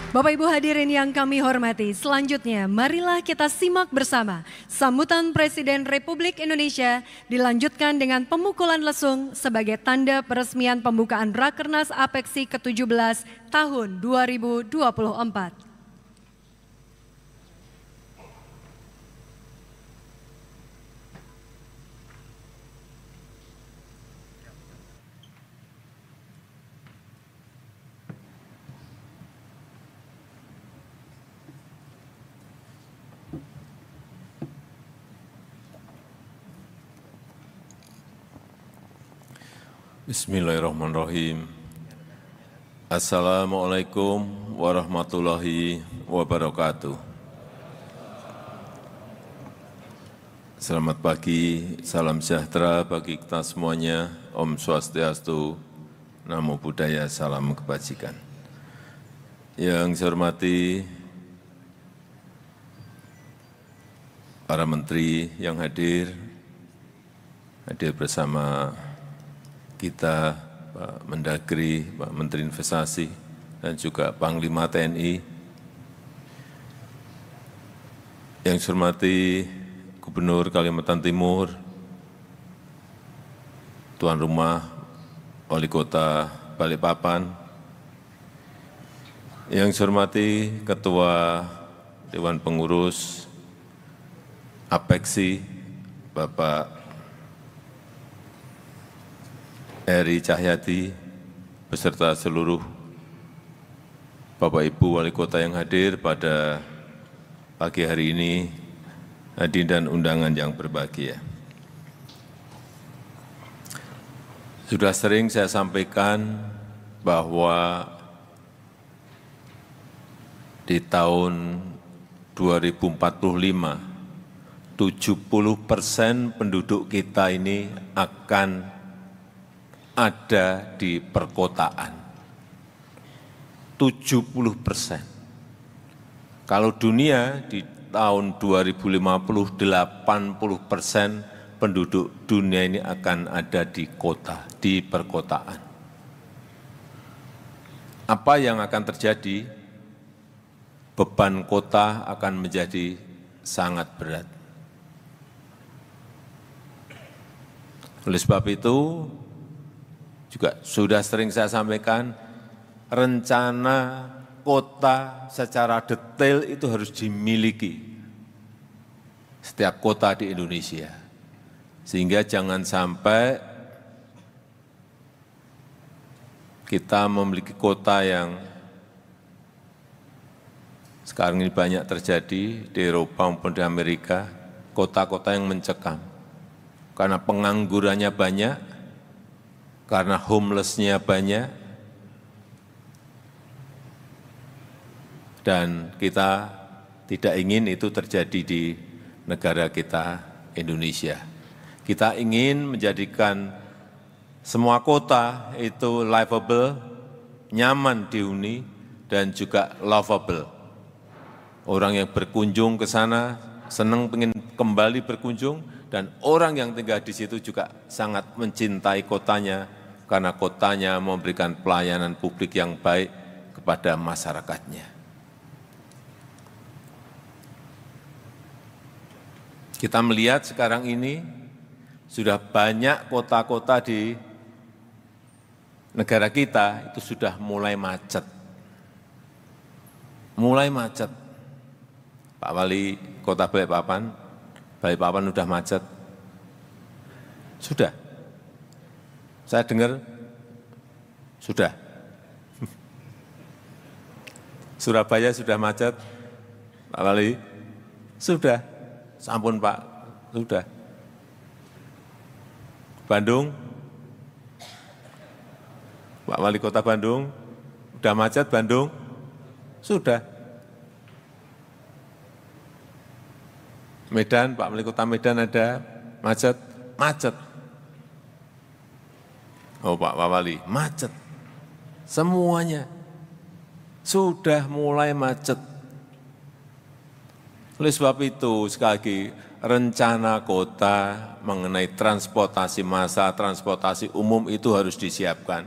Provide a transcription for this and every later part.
Bapak Ibu hadirin yang kami hormati, selanjutnya marilah kita simak bersama sambutan Presiden Republik Indonesia dilanjutkan dengan pemukulan lesung sebagai tanda peresmian pembukaan Rakernas APEKSI ke-17 tahun 2024. Bismillahirrahmanirrahim. Assalamualaikum warahmatullahi wabarakatuh. Selamat pagi, salam sejahtera bagi kita semuanya. Om Swastiastu, Namo Buddhaya, salam kebajikan. Yang saya hormati para menteri yang hadir bersama kita, Pak Mendagri, Pak Menteri Investasi, dan juga Panglima TNI. Yang saya hormati Gubernur Kalimantan Timur, Tuan Rumah Wali Kota Balikpapan. Yang saya hormati Ketua Dewan Pengurus APEKSI, Bapak Eri Cahyadi, beserta seluruh Bapak Ibu Wali Kota yang hadir pada pagi hari ini, hadirin dan undangan yang berbahagia. Sudah sering saya sampaikan bahwa di tahun 2045, 70% penduduk kita ini akan ada di perkotaan, 70%. Kalau dunia di tahun 2050, 80% penduduk dunia ini akan ada di kota, di perkotaan. Apa yang akan terjadi? Beban kota akan menjadi sangat berat. Oleh sebab itu, juga sudah sering saya sampaikan, rencana kota secara detail itu harus dimiliki setiap kota di Indonesia. Sehingga jangan sampai kita memiliki kota yang sekarang ini banyak terjadi di Eropa maupun di Amerika, kota-kota yang mencekam. Karena penganggurannya banyak, karena homeless-nya banyak, dan kita tidak ingin itu terjadi di negara kita, Indonesia. Kita ingin menjadikan semua kota itu livable, nyaman dihuni, dan juga lovable. Orang yang berkunjung ke sana senang ingin kembali berkunjung, dan orang yang tinggal di situ juga sangat mencintai kotanya, karena kotanya memberikan pelayanan publik yang baik kepada masyarakatnya. Kita melihat sekarang ini sudah banyak kota-kota di negara kita itu sudah mulai macet. Mulai macet. Pak Wali Kota Balikpapan sudah macet. Sudah. Saya dengar, sudah. Surabaya sudah macet, Pak Wali, sudah. Sampun Pak, sudah. Bandung, Pak Wali Kota Bandung, sudah macet Bandung, sudah. Medan, Pak Wali Kota Medan ada macet, macet. Oh Pak Wali, macet. Semuanya sudah mulai macet. Oleh sebab itu, sekali lagi, rencana kota mengenai transportasi massal, transportasi umum itu harus disiapkan.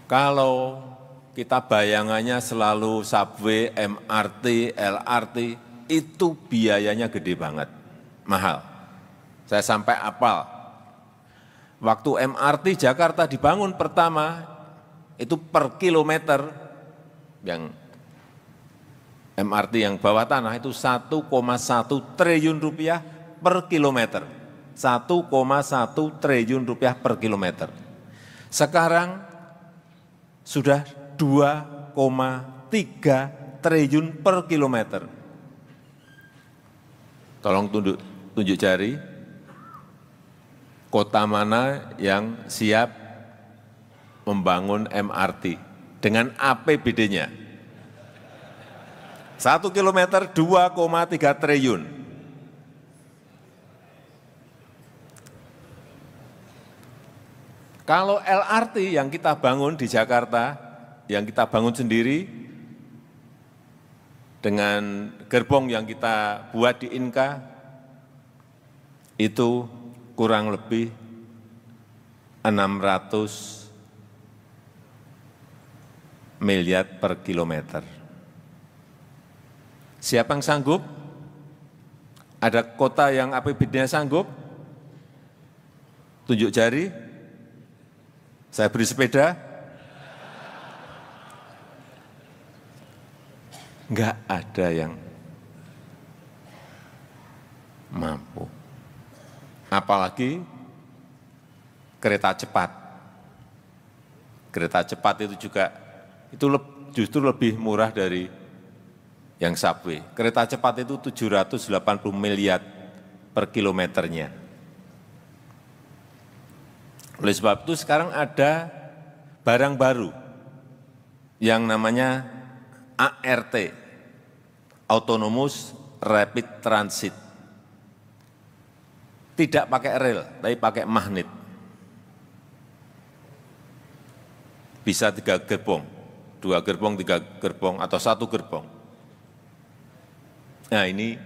Kalau kita bayangannya selalu subway, MRT, LRT, itu biayanya gede banget, mahal. Saya sampai apal. Waktu MRT Jakarta dibangun pertama, itu per kilometer, yang MRT yang bawah tanah itu 1,1 triliun rupiah per kilometer. 1,1 triliun rupiah per kilometer. Sekarang sudah 2,3 triliun per kilometer. Tolong tunjuk jari, kota mana yang siap membangun MRT dengan APBD-nya? 1 kilometer 2,3 triliun. Kalau LRT yang kita bangun di Jakarta, yang kita bangun sendiri, dengan gerbong yang kita buat di Inka, itu kurang lebih 600 miliar per kilometer. Siapa yang sanggup? Ada kota yang APBD-nya sanggup? Tunjuk jari. Saya beri sepeda. Enggak ada yang mampu. Apalagi kereta cepat. Kereta cepat itu juga justru lebih murah dari yang subway. Kereta cepat itu 780 miliar per kilometernya. Oleh sebab itu sekarang ada barang baru yang namanya ART, Autonomous Rapid Transit. Tidak pakai rel, tapi pakai magnet. Bisa 3 gerbong, 2 gerbong, 3 gerbong, atau 1 gerbong. Nah ini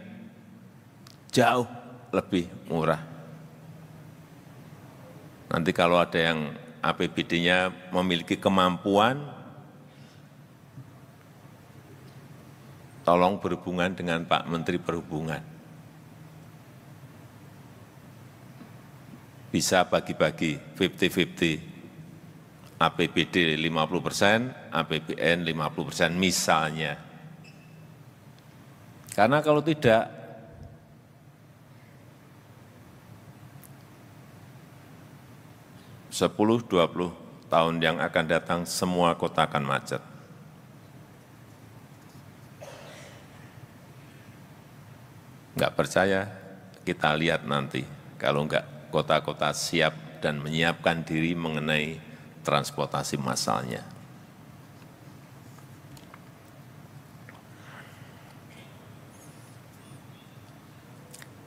jauh lebih murah. Nanti kalau ada yang APBD-nya memiliki kemampuan, tolong berhubungan dengan Pak Menteri Perhubungan. Bisa bagi-bagi 50-50, APBD 50%, APBN 50% misalnya. Karena kalau tidak, sepuluh 20 tahun yang akan datang semua kota akan macet. Enggak percaya, kita lihat nanti. Kalau enggak, kota-kota siap dan menyiapkan diri mengenai transportasi massalnya.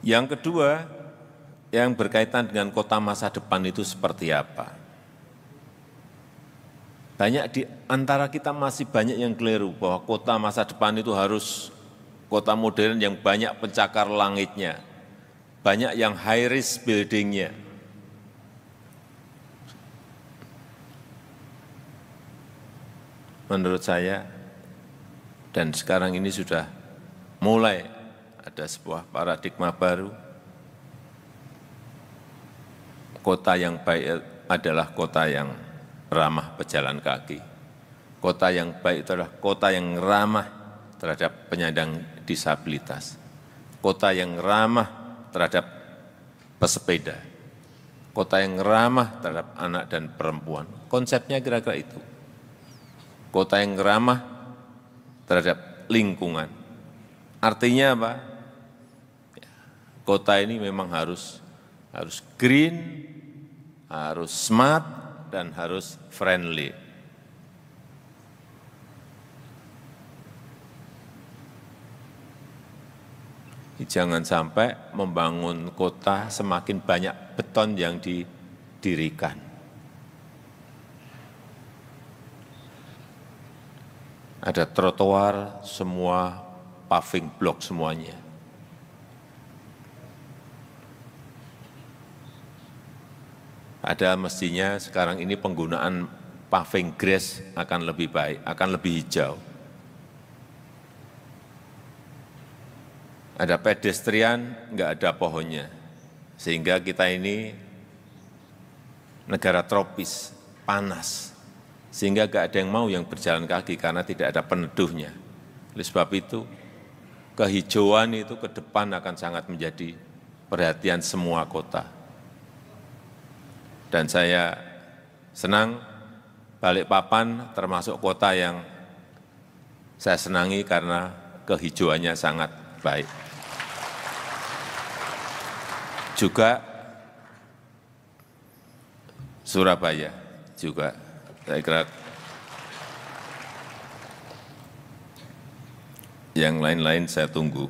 Yang kedua, yang berkaitan dengan kota masa depan itu seperti apa? Banyak di antara kita masih banyak yang keliru bahwa kota masa depan itu harus kota modern yang banyak pencakar langitnya, banyak yang high risk building-nya. Menurut saya, dan sekarang ini sudah mulai ada sebuah paradigma baru, kota yang baik adalah kota yang ramah pejalan kaki. Kota yang baik itu adalah kota yang ramah terhadap penyandang disabilitas. Kota yang ramah terhadap pesepeda. Kota yang ramah terhadap anak dan perempuan. Konsepnya kira-kira itu. Kota yang ramah terhadap lingkungan. Artinya apa? Kota ini memang harus green, harus smart, dan harus friendly. Jangan sampai membangun kota semakin banyak beton yang didirikan. Ada trotoar, semua paving block semuanya. Ada mestinya sekarang ini penggunaan paving grass akan lebih baik, akan lebih hijau. Ada pedestrian, nggak ada pohonnya. Sehingga kita ini negara tropis, panas. Sehingga nggak ada yang mau yang berjalan kaki karena tidak ada peneduhnya. Oleh sebab itu, kehijauan itu ke depan akan sangat menjadi perhatian semua kota. Dan saya senang Balikpapan termasuk kota yang saya senangi karena kehijauannya sangat baik. Juga Surabaya juga, saya kira yang lain-lain saya tunggu.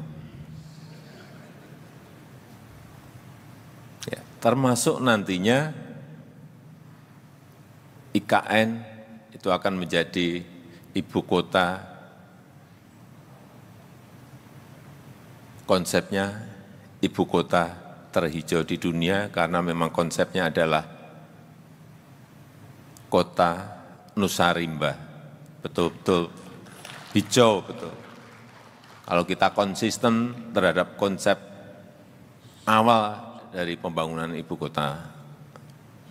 Ya, termasuk nantinya IKN itu akan menjadi ibu kota, konsepnya ibu kota terhijau di dunia karena memang konsepnya adalah kota Nusarimba, betul-betul hijau, betul. Kalau kita konsisten terhadap konsep awal dari pembangunan ibu kota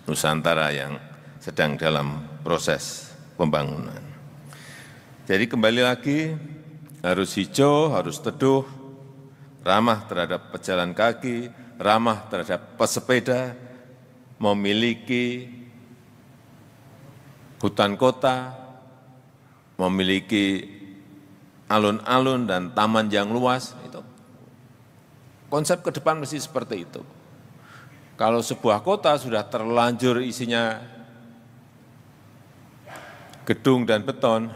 Nusantara yang sedang dalam proses pembangunan. Jadi kembali lagi, harus hijau, harus teduh, ramah terhadap pejalan kaki, ramah terhadap pesepeda, memiliki hutan kota, memiliki alun-alun dan taman yang luas. Itu konsep ke depan mesti seperti itu. Kalau sebuah kota sudah terlanjur isinya gedung dan beton,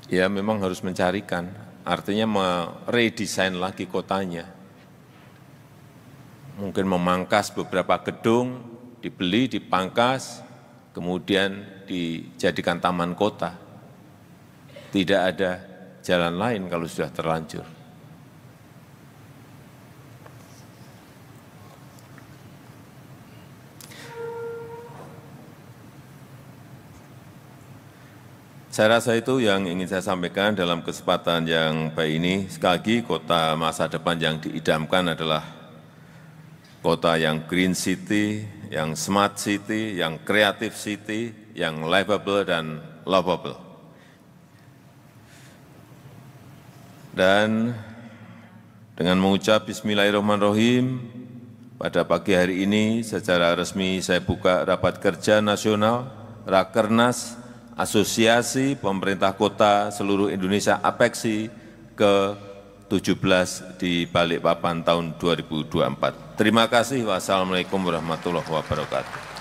ya memang harus mencarikan, artinya meredesain lagi kotanya. Mungkin memangkas beberapa gedung, dibeli, dipangkas, kemudian dijadikan taman kota. Tidak ada jalan lain kalau sudah terlanjur. Saya rasa itu yang ingin saya sampaikan dalam kesempatan yang baik ini. Sekali lagi, kota masa depan yang diidamkan adalah kota yang green city, yang smart city, yang creative city, yang livable dan lovable. Dan dengan mengucap Bismillahirrahmanirrahim, pada pagi hari ini secara resmi saya buka rapat kerja nasional Rakernas Asosiasi Pemerintah Kota Seluruh Indonesia APEKSI ke-17 di Balikpapan tahun 2024. Terima kasih. Wassalamualaikum warahmatullahi wabarakatuh.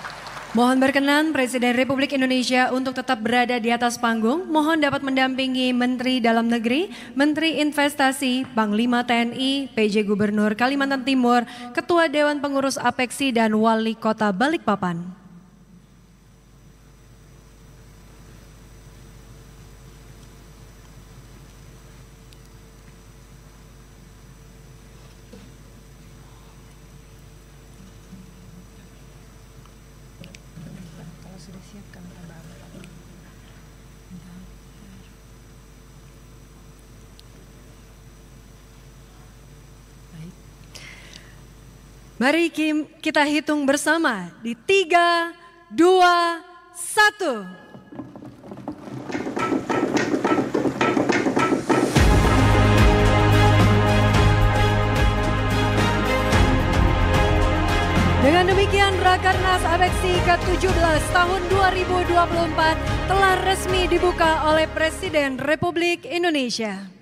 Mohon berkenan Presiden Republik Indonesia untuk tetap berada di atas panggung. Mohon dapat mendampingi Menteri Dalam Negeri, Menteri Investasi, Panglima TNI, PJ Gubernur Kalimantan Timur, Ketua Dewan Pengurus APEKSI dan Wali Kota Balikpapan. Mari kita hitung bersama di 3, 2, 1. Dengan demikian Rakernas APEKSI ke-17 tahun 2024 telah resmi dibuka oleh Presiden Republik Indonesia.